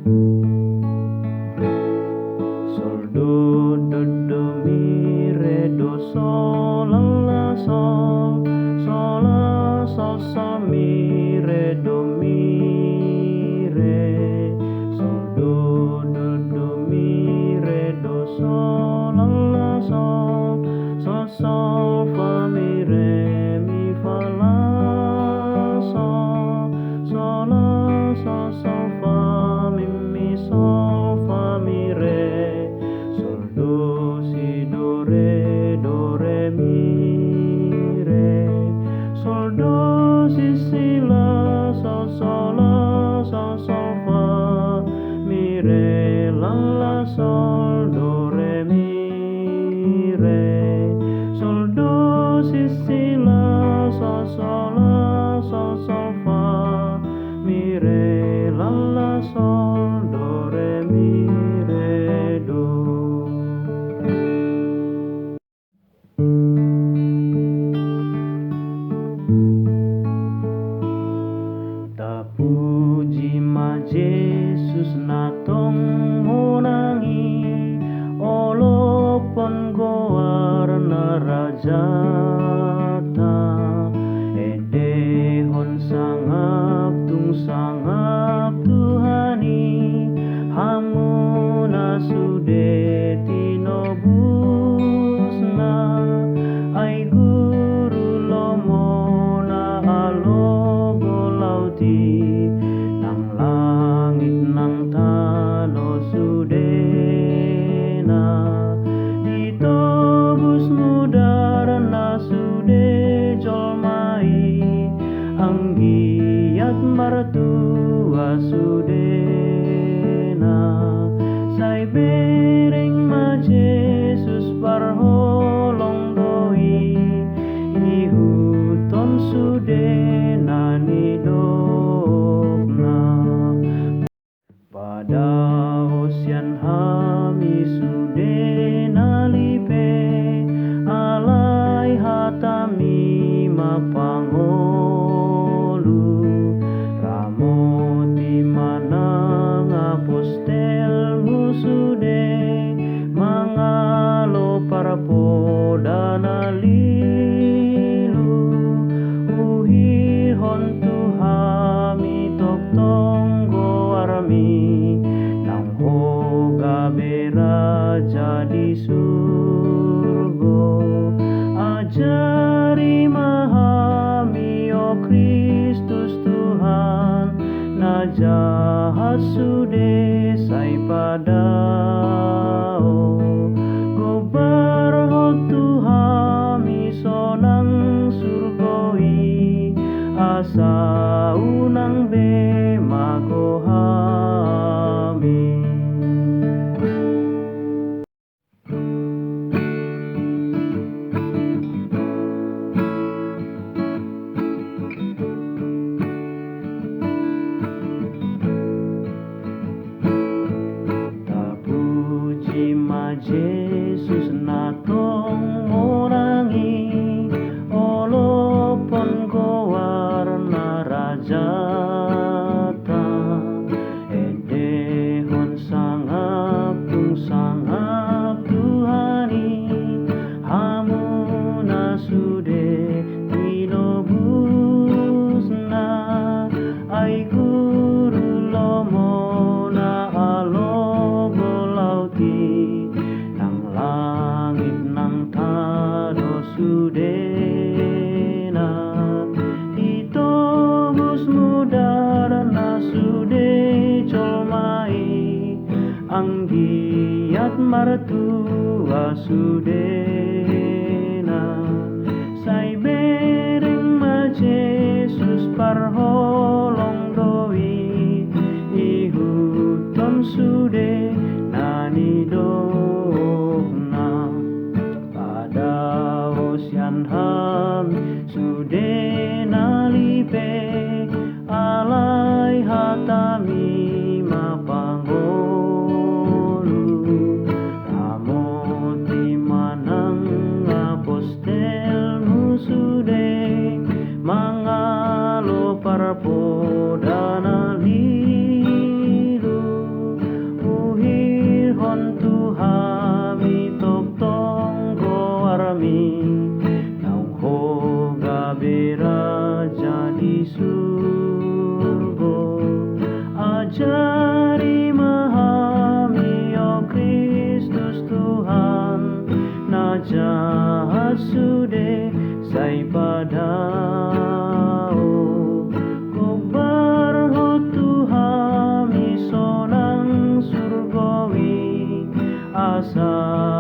Sol do do mi re do sol la sol, sol la sol sol mi re do mi re, sol do do mi re do sol la sol, sol sol fa mi re mi fa la sol, sol la sol sol fa mi sol fa mi re, sol do si do re mi re, sol do si la sol fa mi re la sol do re mi re, sol do si la sol fa mi re la sol do re mi re do. Ta puji ma Yesus na tong monangi, olopon goar na rajata, edehon sangap tung sangap Tuhani, hamuna sude tinobusna, ay guru lomona alogo lauti, nang langit nang tano sudena, ditobus mudarna sude jolmai, anggiat martua sudena, sai bereng ma Yesus parholong doi, ihuton sudena nidokna, pada osian hami sudena lipe, alai hatami mapangolu, ramoti manang apostel musude, mangalo parapodana lilu, uhihon tuhami toktonggo armi, nang hoga bera jadi surgo, ajari mahami o Kristus Tuhan, na jahat sude sai padao, gobar hol tuhami sonang surgoi, asa unang be magohami. Ta puji ma Yesus na tong monangi, olopon goar na rajata, edehon sangap tung sangap Tuhani, hamuna sude tinobusna, ay guru lomona alogo lauti, nang langit nang tano sudena, ditobus mudarna sude jolmai, anggiat martua sudena, sai bereng ma Yesus parholong doi, ihuton sude nani dokna, pada osian ham sude nalipe, alai hatami mapangolu, ramoti manang apostel musude, mangalo parapodana lilu, jahat sude sai padao kobar ho Tuhan mi sonang surgawi asa